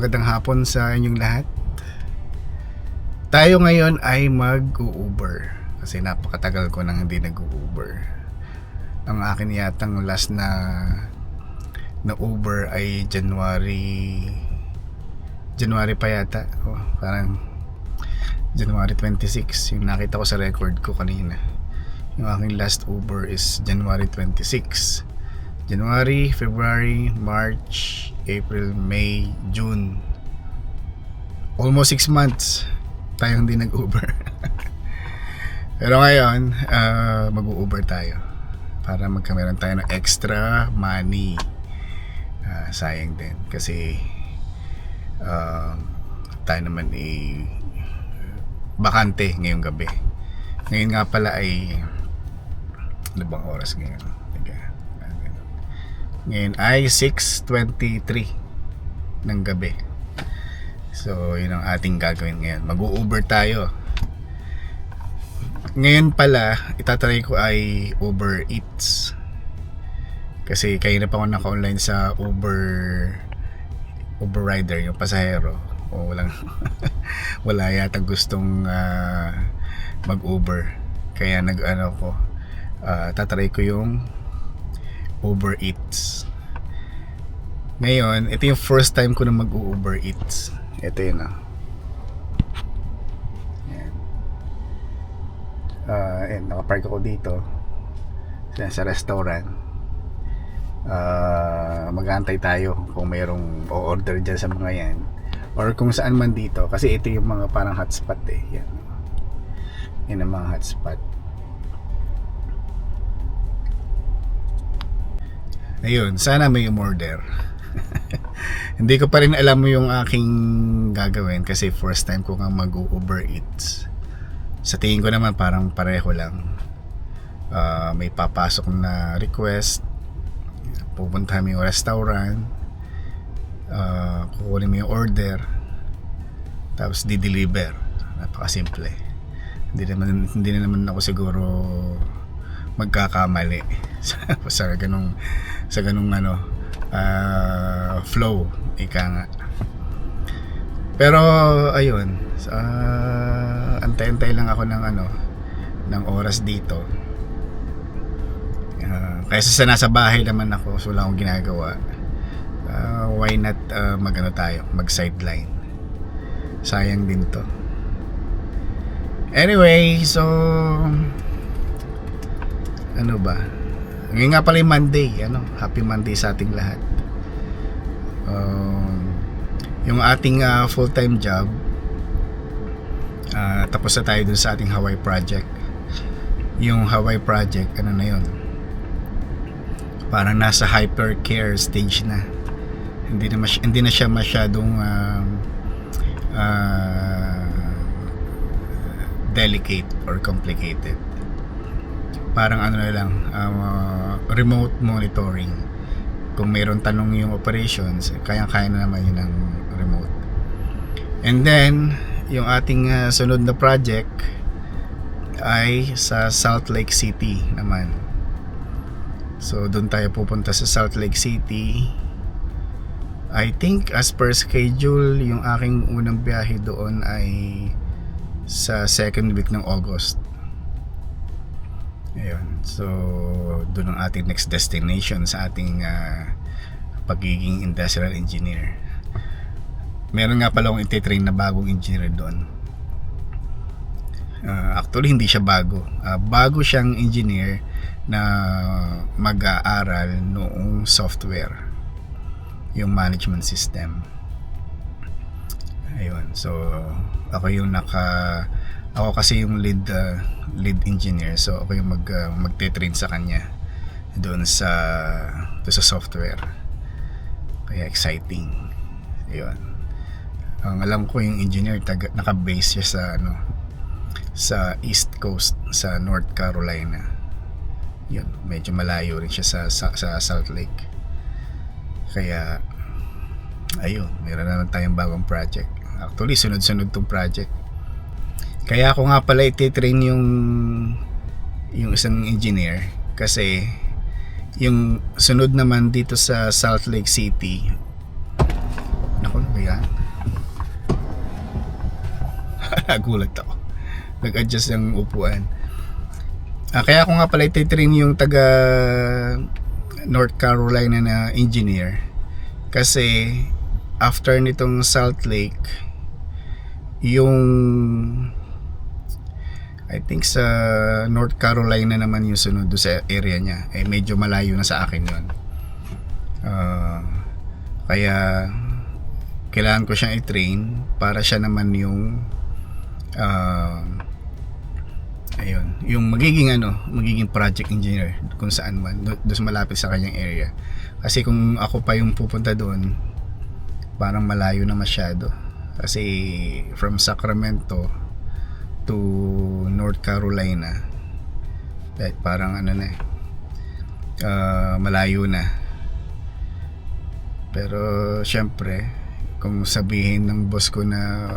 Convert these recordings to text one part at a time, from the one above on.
magandang hapon sa inyong lahat. Tayo ngayon ay mag-Uber kasi napakatagal ko nang hindi nag-Uber. Ang akin yatang last na Uber ay January pa yata. Parang January 26 yung nakita ko sa record ko kanina. Yung aking last Uber is January 26. January, February, March, April, May, June. Almost 6 months tayo hindi nag-Uber. Pero ngayon, mag-Uber tayo para magkameron tayo ng extra money. Sayang din kasi tayo naman bakante ngayong gabi. Ngayon nga pala ay ano bang oras ngayon? Ngayon ay 6:23 ng gabi. So yun ang ating gagawin ngayon. Mag-Uber tayo. Ngayon pala itatry ko ay Uber Eats. Kasi kayo na pa ako naka-online sa Uber rider, yung pasahero. O wala yata gustong mag-Uber. Kaya tatry ko yung Uber Eats. Ngayon, ito yung first time ko na mag-Uber Eats. Ito yun Ayan, nakapark ako dito sa restaurant. Mag-aantay tayo kung mayroong o-order dyan sa mga yan or kung saan man dito. Kasi ito yung mga parang hotspot yan. Yan ang mga hotspot. Ayun, sana may umorder. Hindi ko pa rin alam yung aking gagawin kasi first time ko nga mag-Uber Eats. Sa tingin ko naman parang pareho lang. May papasok na request, pupunta mo yung restaurant, kukunin mo yung order, tapos di-deliver. Napakasimple. Hindi na naman ako siguro magkakamali sa ganung flow, ika nga. Pero ayun, antay-antay lang ako ng oras dito. Kaysa sa nasa bahay naman ako, so wala akong ginagawa. Why not mag sideline? Sayang din to. Anyway, so ano ba? Ngayon nga pala yung Monday. Happy Monday sa ating lahat. Yung ating full-time job, tapos na tayo dun sa ating Hawaii project. Yung Hawaii project, ano na yun? Parang nasa hypercare stage na. Hindi na siya masyadong delicate or complicated. Parang remote monitoring. Kung mayroon tanong yung operations, kaya na naman yun ng remote. And then yung ating sunod na project ay sa Salt Lake City naman. So doon tayo pupunta sa Salt Lake City. I think as per schedule, yung aking unang biyahe doon ay sa second week ng August. Ayun. So doon ang ating next destination sa ating pagiging industrial engineer. Meron nga pala akong ititrain na bagong engineer doon. Actually hindi siya bago. Bago siyang engineer na mag-aaral noong software, yung management system. Ayun. So ako kasi yung lead engineer, so ako yung magte-train sa kanya doon sa software. Kaya exciting. Ayun. Ang alam ko yung engineer naka-base siya sa East Coast, sa North Carolina. Yun, medyo malayo rin siya sa Salt Lake. Kaya ayun, meron naman tayong bagong project. Actually, sunod-sunod tong project. Kaya ako nga pala ititrain yung isang engineer kasi yung sunod naman dito sa Salt Lake City, Naku, ano ba yan? Nagulat ako. Nag-adjust ng upuan. Kaya ako nga pala ititrain yung taga North Carolina na engineer. Kasi after nitong Salt Lake, yung I think sa North Carolina naman yung sunod do sa area niya. Medyo malayo na sa akin yun. Kaya kailangan ko siyang i-train para siya naman yung ayun, yung magiging project engineer kung saan man doon malapit sa kanyang area. Kasi kung ako pa yung pupunta doon, parang malayo na masyado. Kasi from Sacramento to North Carolina, parang malayo na. Pero syempre, kung sabihin ng boss ko na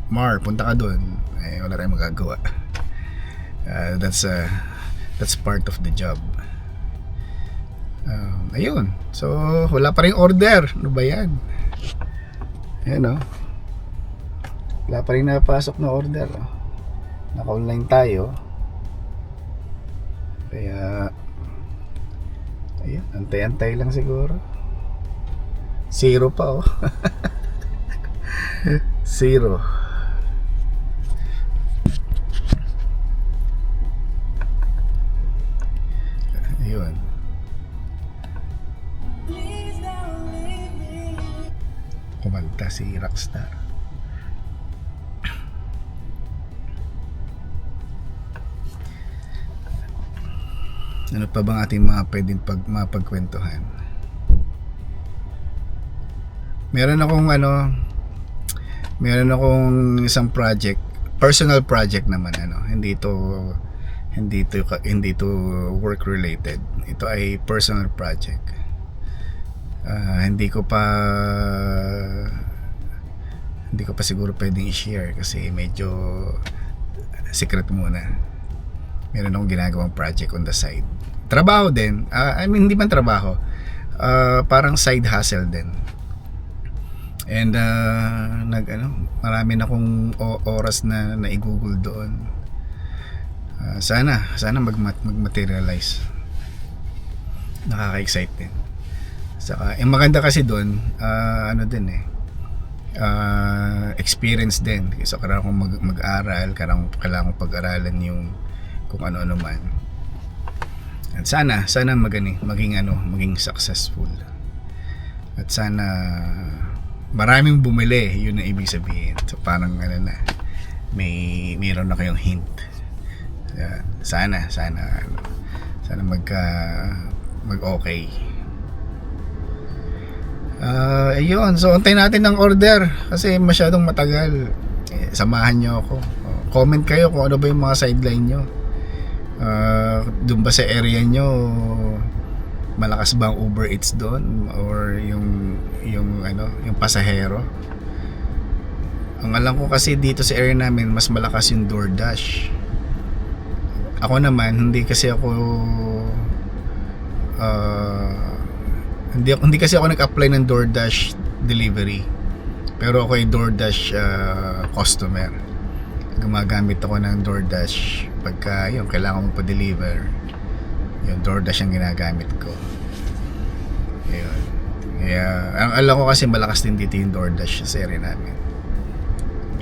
Mar, punta ka doon, wala tayong magagawa. That's part of the job. Ayun. So wala pa ring order. Ano ba yan? Ayan, wala pa rin napasok na order. Naka-online tayo. Kaya ayun, antay-antay lang siguro. Zero pa. Zero. Ayun. Kumanta si Rockstar. Ano pa bang ating mga pwedeng mapagkwentuhan? Meron akong isang project, personal project naman, hindi to work related. Ito ay personal project. Hindi ko pa siguro pwedeng i-share kasi medyo secret muna. Meron akong ginagawang project on the side. Trabaho din. Hindi man trabaho. Parang side hustle din. And marami na akong oras na i-google doon. Sana mag-materialize. Nakaka-excite din. Saka yung maganda kasi doon, experience din. So kailangan kong mag-aral, kailangan kong pag-aralan yung kung ano-ano man. At sana maging successful. At sana maraming bumili, yun ang ibig sabihin. So parang mayroon na kayong hint. Sana mag-okay. Ayun, so antayin natin ng order kasi masyadong matagal. Samahan nyo ako. Comment kayo kung ano ba yung mga sideline nyo. Doon ba sa area nyo malakas ba ang Uber Eats doon or yung pasahero? Ang alam ko kasi dito sa area namin mas malakas yung DoorDash. Ako naman hindi kasi ako nag-apply ng DoorDash delivery. Pero ako ay DoorDash customer. Gumagamit ako ng DoorDash pagka kailangan mo pa-deliver. Yung DoorDash ang ginagamit ko. Ayun. Kaya ang alam ko kasi malakas din dito yung DoorDash sa area namin.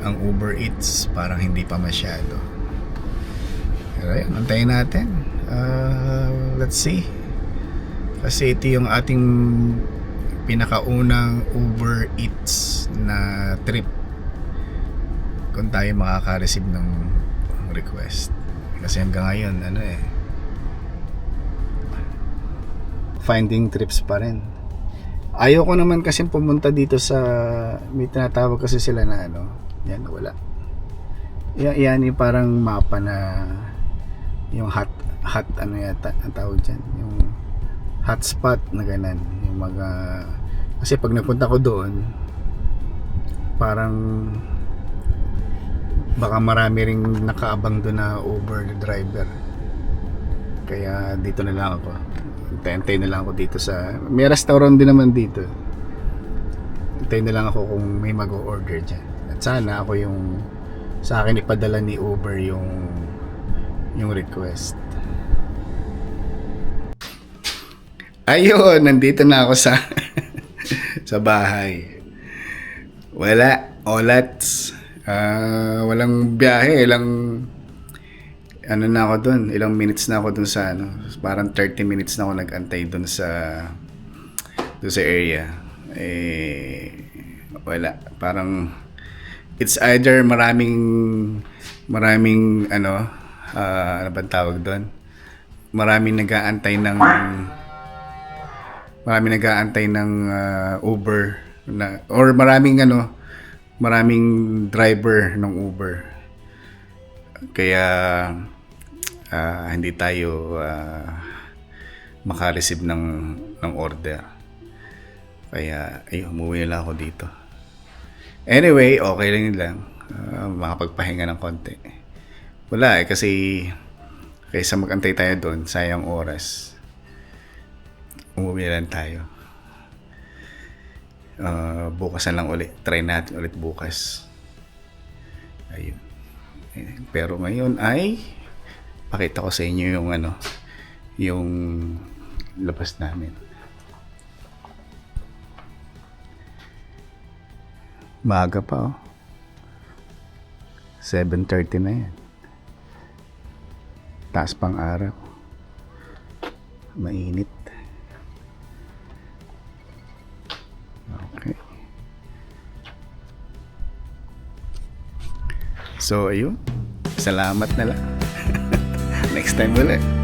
Ang Uber Eats parang hindi pa masyado. Pero ayun, antayin natin. Let's see. Kasi ito yung ating pinakaunang Uber Eats na trip kung tayo makaka-receive ng request. Kasi hanggang ngayon finding trips pa rin. Ayoko naman kasi pumunta dito sa may tinatawag kasi sila na yan, wala. Yan yung parang mapa na yung hot yata ang tawag dyan, yung hotspot na ganun, yung mga kasi pag nagpunta ko doon parang baka marami ring nakaabang doon na Uber driver, kaya dito na lang ako, hintay na lang ako dito sa may restaurant din naman dito, Antay na lang ako kung may mag-o-order dyan. At sana ako yung sa akin ipadala ni Uber yung request. Ayun, nandito na ako sa sa bahay. Olats. Walang biyahe, ano na ako doon, ilang minutes na ako doon sa parang 30 minutes na ako nag-antay doon sa area. Wala, parang it's either maraming ano bang tawag doon? Maraming nag-aantay ng Uber or maraming driver ng Uber. Kaya hindi tayo maka-receive ng order. Kaya umuwi na lang ako dito. Anyway, okay lang. Makapagpahinga ng konti. Wala kasi kaysa mag-antay tayo doon, sayang oras. Umuwi na lang tayo. Bukas na lang ulit. Try natin ulit bukas. Ayun. Pero ngayon ay pakita ko sa inyo yung labas namin. Maaga pa 7:30 na yan. Taas pang araw. Mainit. Okay. So ayun. Salamat na lang. Next time ulit.